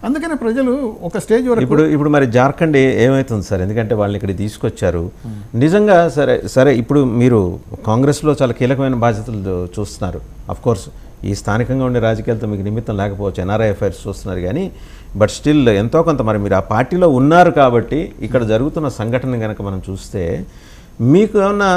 అందుకనే ప్రజలు ఒక స్టేజ్ వరకు ఇప్పుడు మరి జార్ఖండ్ ఏమవుతుంది సార్? ఎందుకంటే వాళ్ళని ఇక్కడ తీసుకొచ్చారు. నిజంగా సరే ఇప్పుడు మీరు కాంగ్రెస్లో చాలా కీలకమైన బాధ్యతలు చూస్తున్నారు. కోర్స్ ఈ స్థానికంగా ఉండే రాజకీయాలతో మీకు నిమిత్తం లేకపోవచ్చు, ఎన్ఆర్ఐ అఫైర్స్ చూస్తున్నారు, కానీ బట్ స్టిల్ ఎంతో కొంత మరి మీరు ఆ పార్టీలో ఉన్నారు కాబట్టి ఇక్కడ జరుగుతున్న సంఘటన కనుక మనం చూస్తే మీకు ఏమన్నా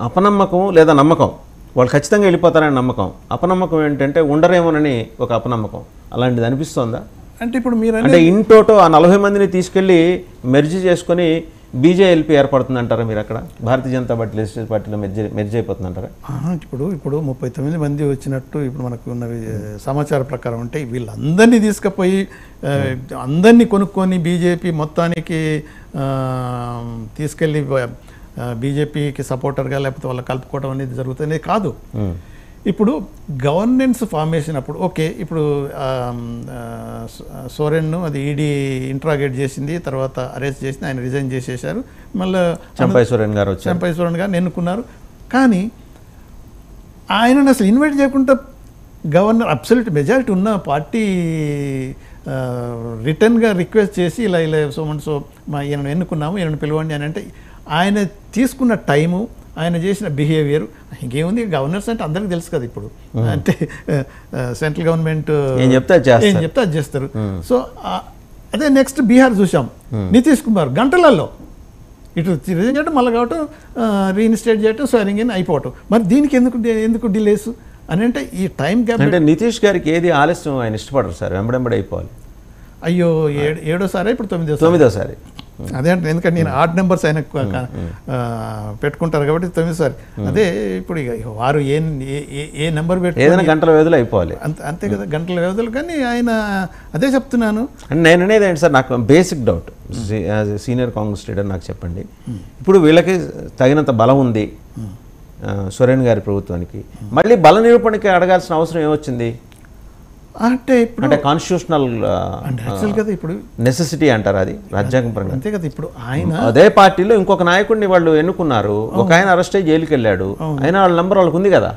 అపనమ్మకం లేదా నమ్మకం? వాళ్ళు ఖచ్చితంగా వెళ్ళిపోతారని నమ్మకం, అపనమ్మకం ఏంటంటే ఉండరేమోనని ఒక అపనమ్మకం, అలాంటిది అనిపిస్తోందా? అంటే ఇప్పుడు మీరు అంటే ఇన్ టోటో ఆ 40 మందిని తీసుకెళ్ళి మెర్జ్ చేసుకొని బీజేఎల్పీ ఏర్పడుతుంది అంటారా మీరు? అక్కడ భారతీయ జనతా పార్టీ లెజిస్లేటివ్ పార్టీలో మెర్జ్ అయిపోతుంది అంటారా? ఇప్పుడు 39 మంది వచ్చినట్టు ఇప్పుడు మనకు ఉన్న సమాచార ప్రకారం అంటే వీళ్ళందరినీ తీసుకుపోయి అందరినీ కొనుక్కొని బీజేపీ మొత్తానికి తీసుకెళ్ళి బీజేపీకి సపోర్టర్గా లేకపోతే వాళ్ళు కలుపుకోవడం అనేది జరుగుతుంది కాదు. ఇప్పుడు గవర్నెన్స్ ఫార్మేషన్ అప్పుడు ఓకే, ఇప్పుడు సోరెన్ను అది ఈడీ ఇంట్రాగేట్ చేసింది, తర్వాత అరెస్ట్ చేసింది, ఆయన రిజైన్ చేసేసారు, మళ్ళీ చంపై సోరెన్ గారు ఎన్నుకున్నారు. కానీ ఆయనను అసలు ఇన్వైట్ చేయకుండా గవర్నర్ అబ్సల్యూట్ మెజారిటీ ఉన్న పార్టీ రిటర్న్గా రిక్వెస్ట్ చేసి ఇలా సో ఈయనను ఎన్నుకున్నాము, ఈయనను పిలవండి అని అంటే ఆయన తీసుకున్న టైము, ఆయన చేసిన బిహేవియర్ ఇంకేముంది. గవర్నర్స్ అంటే అందరికీ తెలుసు కదా, ఇప్పుడు అంటే సెంట్రల్ గవర్నమెంట్ ఏం చెప్తే అది చేస్తారు. సో అదే నెక్స్ట్ బీహార్ చూసాం, నితీష్ కుమార్ గంటలలో ఇటు రిజైన్ చేయడం, మళ్ళీ కావటం, రీఇన్స్టేట్ చేయటం, స్వేరింగ్ ఇన్ అయిపోవటం. మరి దీనికి ఎందుకు డిలేస్ అని అంటే ఈ టైం గ్యాప్. అంటే నితీష్ గారికి ఏది ఆలస్యం ఆయన ఇష్టపడరు సార్, వెంబడెంబడి అయిపోవాలి. అయ్యో, ఏడోసారి ఇప్పుడు 9వ అదే అంటే ఎందుకంటే నేను ఆడ్ నెంబర్స్ ఆయన పెట్టుకుంటారు కాబట్టి 9సారి. అదే ఇప్పుడు ఇక వారు ఏ నెంబర్ పెట్టి ఏదైనా గంటల వ్యవధిలో అయిపోవాలి, అంతే కదా, గంటల వ్యవధిలో. కానీ ఆయన అదే చెప్తున్నాను. అంటే నేను అనేది ఏంటి సార్, నాకు basic doubt, as senior Congress leader నాకు చెప్పండి, ఇప్పుడు వీళ్ళకి తగినంత బలం ఉంది సోరెన్ గారి ప్రభుత్వానికి, మళ్ళీ బల నిరూపణకి అడగాల్సిన అవసరం ఏమొచ్చింది? అంటే ఇప్పుడు కాన్స్టిట్యూషనల్ కదా, ఇప్పుడు నెసెసిటీ అంటారు, అది రాజ్యాంగం పరంగా అంతే కదా. ఇప్పుడు ఆయన అదే పార్టీలో ఇంకొక నాయకుడిని వాళ్ళు ఎన్నుకున్నారు, ఒక ఆయన అరెస్ట్ అయ్యి జైలుకి వెళ్ళాడు, అయినా వాళ్ళ నంబర్ వాళ్ళకు ఉంది కదా.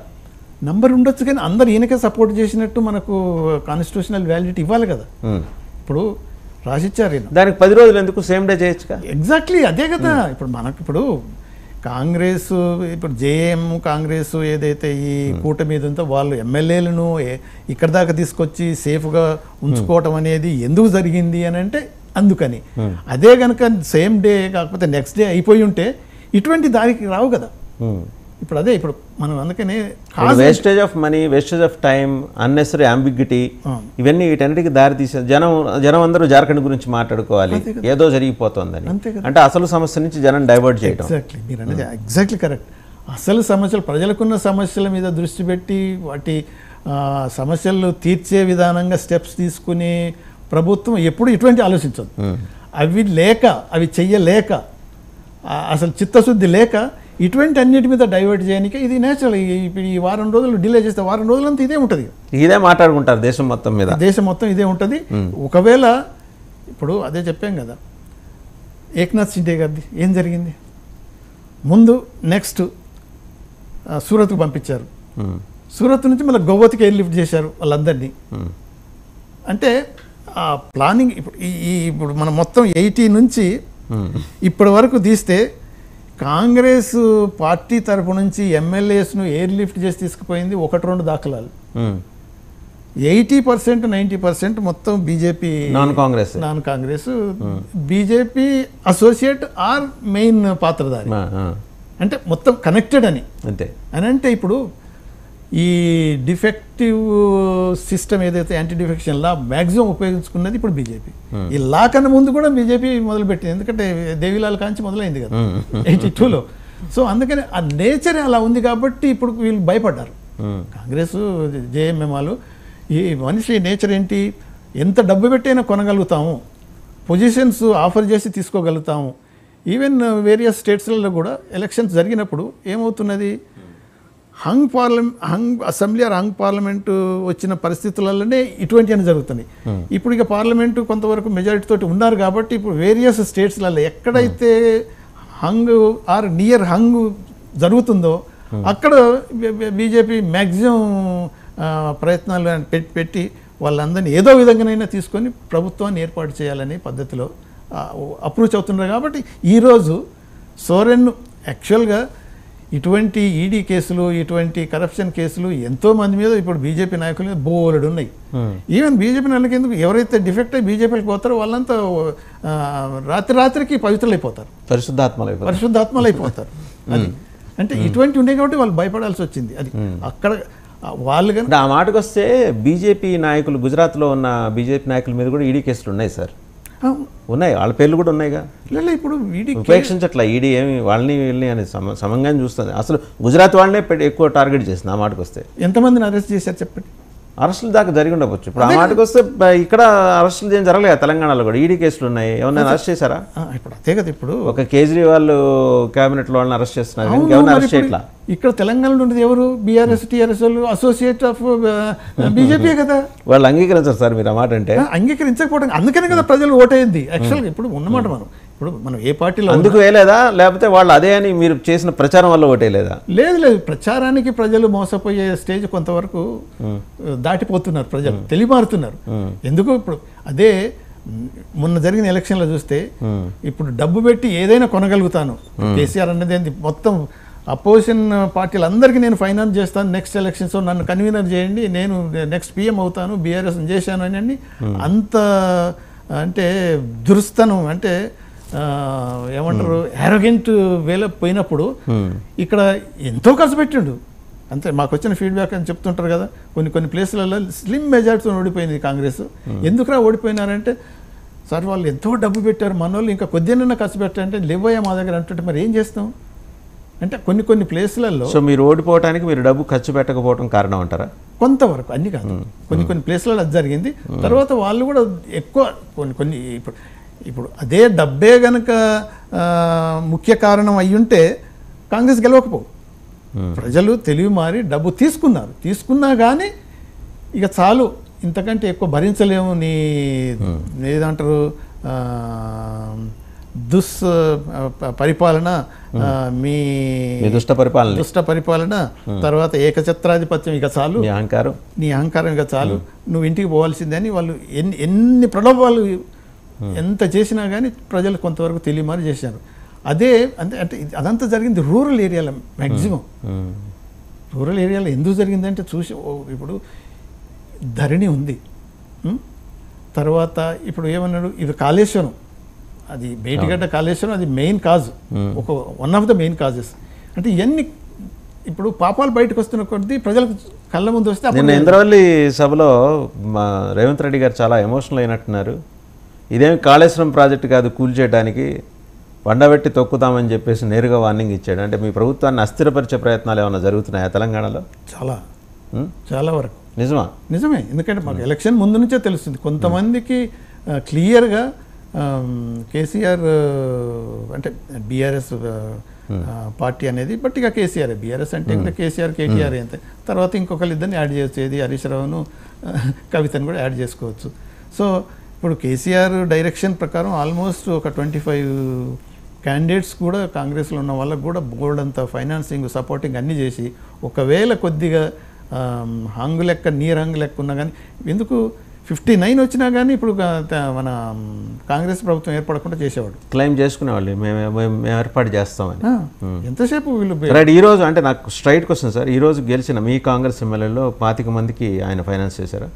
నంబర్ ఉండొచ్చు, కానీ అందరు ఈయనకే సపోర్ట్ చేసినట్టు మనకు కాన్స్టిట్యూషనల్ వ్యాలిడిటీ ఇవ్వాలి కదా. ఇప్పుడు రాసిచ్చారు, దానికి 10 రోజులు ఎందుకు, సేమ్ డే చేయొచ్చుగా. ఎగ్జాక్ట్లీ అదే కదా. ఇప్పుడు మనకు ఇప్పుడు కాంగ్రెస్, ఇప్పుడు జేఎం కాంగ్రెస్ ఏదైతే ఈ కూటమి మీద ఉందో వాళ్ళు ఎమ్మెల్యేలను ఇక్కడ దాకా తీసుకొచ్చి సేఫ్గా ఉంచుకోవటం అనేది ఎందుకు జరిగింది అని అంటే అందుకని. అదే కనుక సేమ్ డే కాకపోతే నెక్స్ట్ డే అయిపోయి ఉంటే ఇటువంటి దానికి రావు కదా. ఇప్పుడు అదే ఇప్పుడు మనం అందుకనే wastage of money, wastage of time, unnecessary ambiguity, ఇవన్నీ వీటన్నిటికి దారి తీసే జనం అందరూ జార్ఖండ్ గురించి మాట్లాడుకోవాలి, ఏదో జరిగిపోతుందని. అంటే అసలు సమస్య నుంచి జనం డైవర్ట్ చేయడం. ఎగ్జాక్ట్లీ మీరు అనేది ఎగ్జాక్ట్లీ కరెక్ట్. అసలు సమస్యలు, ప్రజలకున్న సమస్యల మీద దృష్టి పెట్టి వాటి సమస్యలు తీర్చే విధానంగా స్టెప్స్ తీసుకుని ప్రభుత్వం ఎప్పుడు ఇటువంటి ఆలోచించదు. అవి చెయ్యలేక, అసలు చిత్తశుద్ధి లేక ఇటువంటి అన్నిటి మీద డైవర్ట్ చేయడానికి ఇది నేచురల్. ఇప్పుడు ఈ వారం రోజులు డిలే చేస్తే వారం రోజులంతా ఇదే ఉంటుంది, ఇదే మాట్లాడుకుంటారు దేశం మొత్తం మీద, దేశం మొత్తం ఇదే ఉంటుంది. ఒకవేళ ఇప్పుడు అదే చెప్పాం కదా, ఏక్నాథ్ షిండే గారిది ఏం జరిగింది, ముందు నెక్స్ట్ సూరత్కు పంపించారు, సూరత్ నుంచి మళ్ళీ గౌహతికి ఎయిర్ లిఫ్ట్ చేశారు వాళ్ళందరినీ. అంటే ఆ ప్లానింగ్ ఇప్పుడు మనం మొత్తం 80 నుంచి ఇప్పటి వరకు తీస్తే కాంగ్రెస్ పార్టీ తరపు నుంచి ఎమ్మెల్యేస్ను ఎయిర్ లిఫ్ట్ చేసి తీసుకుపోయింది 1-2 దాఖలాలు. 80% 90% మొత్తం BJP, non Congress, BJP associate or main పాత్రధారి, అంటే మొత్తం కనెక్టెడ్ అని. అంటే ఇప్పుడు ఈ డిఫెక్టివ్ సిస్టమ్ ఏదైతే యాంటీ డిఫెక్షన్ లా మ్యాక్సిమం ఉపయోగించుకున్నది ఇప్పుడు బీజేపీ. ఈ లా కన్నా ముందు కూడా బీజేపీ మొదలుపెట్టింది, ఎందుకంటే దేవిలాల్ కాంచి మొదలైంది కదా 82లో. సో అందుకని ఆ నేచర్ అలా ఉంది కాబట్టి ఇప్పుడు వీళ్ళు భయపడ్డారు కాంగ్రెస్, జేఎంఎం వాళ్ళు. ఈ మనిషి నేచర్ ఏంటి, ఎంత డబ్బు పెట్టైనా కొనగలుగుతాము, పొజిషన్స్ ఆఫర్ చేసి తీసుకోగలుగుతాము. ఈవెన్ వేరియస్ స్టేట్స్లలో కూడా ఎలక్షన్స్ జరిగినప్పుడు ఏమవుతున్నది, hung assembly or hung parliament వచ్చిన పరిస్థితులలోనే ఇటువంటి అని జరుగుతుంది. ఇప్పుడు ఇక పార్లమెంటు కొంతవరకు మెజారిటీ తోటి ఉన్నారు కాబట్టి ఇప్పుడు వేరియస్ స్టేట్స్లలో ఎక్కడైతే హంగ్ ఆర్ నియర్ హంగ్ జరుగుతుందో అక్కడ బీజేపీ మ్యాక్సిమం ప్రయత్నాలు పెట్టి వాళ్ళందరినీ ఏదో విధంగానైనా తీసుకొని ప్రభుత్వాన్ని ఏర్పాటు చేయాలనే పద్ధతిలో అప్రోచ్ అవుతున్నారు. కాబట్టి ఈరోజు సోరెన్ యాక్చువల్గా ఇటువంటి ఈడీ కేసులు, ఇటువంటి కరప్షన్ కేసులు ఎంతోమంది మీద ఇప్పుడు బీజేపీ నాయకుల మీద బోలెడు ఉన్నాయి. ఈవెన్ బీజేపీ నాయకులకి ఎందుకు ఎవరైతే డిఫెక్ట్ అయ్యి బీజేపీకి పోతారో వాళ్ళంతా రాత్రికి పవిత్రులైపోతారు, పరిశుద్ధాత్మలు అయిపోతారు. అది అంటే ఇటువంటి ఉండే కాబట్టి వాళ్ళు భయపడాల్సి వచ్చింది. అది అక్కడ వాళ్ళు కనుక ఆ మాటకు వస్తే బీజేపీ నాయకులు, గుజరాత్లో ఉన్న బీజేపీ నాయకుల మీద కూడా ఈడీ కేసులు ఉన్నాయి సార్. ఉన్నాయి, వాళ్ళ పేర్లు కూడా ఉన్నాయిగా. లేదు ఇప్పుడు ఉపేక్షించట్లా ఈడీ ఏమి వాళ్ళని వీళ్ళని అని సమంగా చూస్తుంది. అసలు గుజరాత్ వాళ్ళనే ఎక్కువ టార్గెట్ చేసింది. ఆ మాటకు వస్తే ఎంతమందిని అరెస్ట్ చేశారు చెప్పండి? అరెస్టులు దాకా జరిగి ఉండవచ్చు. ఇప్పుడు ఆ మాటకు వస్తే ఇక్కడ అరెస్టులు ఏం జరగలేదు. తెలంగాణలో కూడా ఈడీ కేసులు ఉన్నాయి. ఎవరైనా అరెస్ట్ చేశారా? ఇప్పుడు అదే కదా, ఇప్పుడు ఒక కేజ్రీవాల్ క్యాబినెట్ లో వాళ్ళని అరెస్ట్ చేస్తున్నారు, ఎవరిని అరెస్ట్ చేయట్లా. ఇక్కడ తెలంగాణలో ఉండేది ఎవరు? బీఆర్ఎస్ టీఆర్ఎస్ వాళ్ళు అసోసియేట్ ఆఫ్ బీజేపీ కదా. వాళ్ళు అంగీకరించారు సార్ మీరు ఆ మాట అంటే. అంగీకరించకపోవడం అందుకనే కదా ప్రజలు ఓటేయింది. యాక్చువల్గా ఇప్పుడు ఉన్నమాట మనం ఏ పార్టీలో అందుకు వేయలేదా, లేకపోతే వాళ్ళు అదే అని మీరు చేసిన ప్రచారం వల్ల ఓటేయలేదా? లేదు, ప్రచారానికి ప్రజలు మోసపోయే స్టేజ్ కొంతవరకు దాటిపోతున్నారు, ప్రజలు తెలియమారుతున్నారు. ఎందుకు ఇప్పుడు అదే మొన్న జరిగిన ఎలక్షన్లో చూస్తే ఇప్పుడు డబ్బు పెట్టి ఏదైనా కొనగలుగుతాను, కేసీఆర్ అనేది మొత్తం అపోజిషన్ పార్టీలందరికీ నేను ఫైనాన్స్ చేస్తాను, నెక్స్ట్ ఎలక్షన్స్ నన్ను కన్వీనర్ చేయండి, నేను నెక్స్ట్ పిఎం అవుతాను, బీఆర్ఎస్ చేశాను అని అంత అంటే దురుస్తనం, అంటే ఏమంటారు యారోగెంట్ వేలో పోయినప్పుడు ఇక్కడ ఎంతో ఖర్చు పెట్టిండు. అంతే మాకు వచ్చిన ఫీడ్బ్యాక్ అని చెప్తుంటారు కదా, కొన్ని ప్లేసులలో స్లిమ్ మెజార్టీతో ఓడిపోయింది కాంగ్రెస్. ఎందుకురా ఓడిపోయినారంటే, సార్ వాళ్ళు ఎంతో డబ్బు పెట్టారు, మన వాళ్ళు ఇంకా కొద్దిగా ఖర్చు పెట్టారంటే లేవయ్యా మా దగ్గర అంటుంటే మరి ఏం చేస్తాం అంటే కొన్ని ప్లేసులలో. సో మీరు ఓడిపోవడానికి మీరు డబ్బు ఖర్చు పెట్టకపోవడం కారణం అంటారా? కొంతవరకు, అన్ని కాదు, కొన్ని ప్లేసులలో అది జరిగింది. తర్వాత వాళ్ళు కూడా ఎక్కువ కొన్ని ఇప్పుడు అదే డబ్బే గనక ముఖ్య కారణం అయ్యుంటే కాంగ్రెస్ గెలవకపోవు. ప్రజలు తెలివి మారి డబ్బు తీసుకున్నా కానీ ఇక చాలు, ఇంతకంటే ఎక్కువ భరించలేము, నీ ఏదంటారు పరిపాలన, మీ దుష్ట పరిపాలన, తర్వాత ఏకఛత్రాధిపత్యం, ఇక చాలు, నీ అహంకారం ఇక చాలు, నువ్వు ఇంటికి పోవాల్సిందే అని వాళ్ళు ఎన్ని ప్రలోభాలు ఎంత చేసినా కానీ ప్రజలు కొంతవరకు తెలియమారి చేశారు. అదే అంటే అదంతా జరిగింది రూరల్ ఏరియాలో మ్యాక్సిమం. రూరల్ ఏరియాలో ఎందుకు జరిగిందంటే చూసి ఇప్పుడు ధరణి ఉంది, తర్వాత ఇప్పుడు ఏమన్నాడు, ఇది కాళేశ్వరం, అది బేటిగడ్డ కాళేశ్వరం, అది main cause, one of the main causes. అంటే ఇవన్నీ ఇప్పుడు పాపాలు బయటకు వస్తున్న కొద్దీ ప్రజలకు కళ్ళ ముందు వస్తే. నిన్న ఇంద్రవల్లి సభలో మా రేవంత్ రెడ్డి గారు చాలా ఎమోషనల్ అయినట్టున్నారు. ఇదేమి కాళేశ్వరం ప్రాజెక్టు కాదు కూల్చేయడానికి, వండబెట్టి తొక్కుతామని చెప్పేసి నేరుగా వార్నింగ్ ఇచ్చాడు. అంటే మీ ప్రభుత్వాన్ని అస్థిరపరిచే ప్రయత్నాలు ఏమైనా జరుగుతున్నాయా తెలంగాణలో? చాలా వరకు నిజమే. ఎందుకంటే మాకు ఎలక్షన్ ముందు నుంచే తెలుస్తుంది, కొంతమందికి క్లియర్గా కేసీఆర్ అంటే బీఆర్ఎస్ పార్టీ అనేది, బట్ ఇక కేసీఆర్, బీఆర్ఎస్ అంటే ఇంకా కేసీఆర్ కేటీఆర్ అంతే. తర్వాత ఇంకొకరు ఇద్దరిని యాడ్ చేయొచ్చు, హరీష్ రావును కవితను కూడా యాడ్ చేసుకోవచ్చు. సో ఇప్పుడు కేసీఆర్ డైరెక్షన్ ప్రకారం ఆల్మోస్ట్ ఒక 25 క్యాండిడేట్స్ కూడా కాంగ్రెస్లో ఉన్న వాళ్ళకు కూడా బోర్డు అంతా ఫైనాన్సింగ్ సపోర్టింగ్ అన్నీ చేసి, ఒకవేళ కొద్దిగా హంగు లెక్క నీరు హంగు లెక్క ఉన్నా కానీ, ఎందుకు 59 వచ్చినా కానీ ఇప్పుడు మన కాంగ్రెస్ ప్రభుత్వం ఏర్పడకుండా చేసేవాడు, క్లెయిమ్ చేసుకునేవాళ్ళు, మేము ఏర్పాటు చేస్తామని. ఎంతసేపు వీళ్ళు రైట్. ఈరోజు అంటే నాకు స్ట్రైట్ క్వశ్చన్ సార్, ఈరోజు గెలిచిన మీ కాంగ్రెస్ ఎమ్మెల్యేలో 25 మందికి ఆయన ఫైనాన్స్ చేశారా?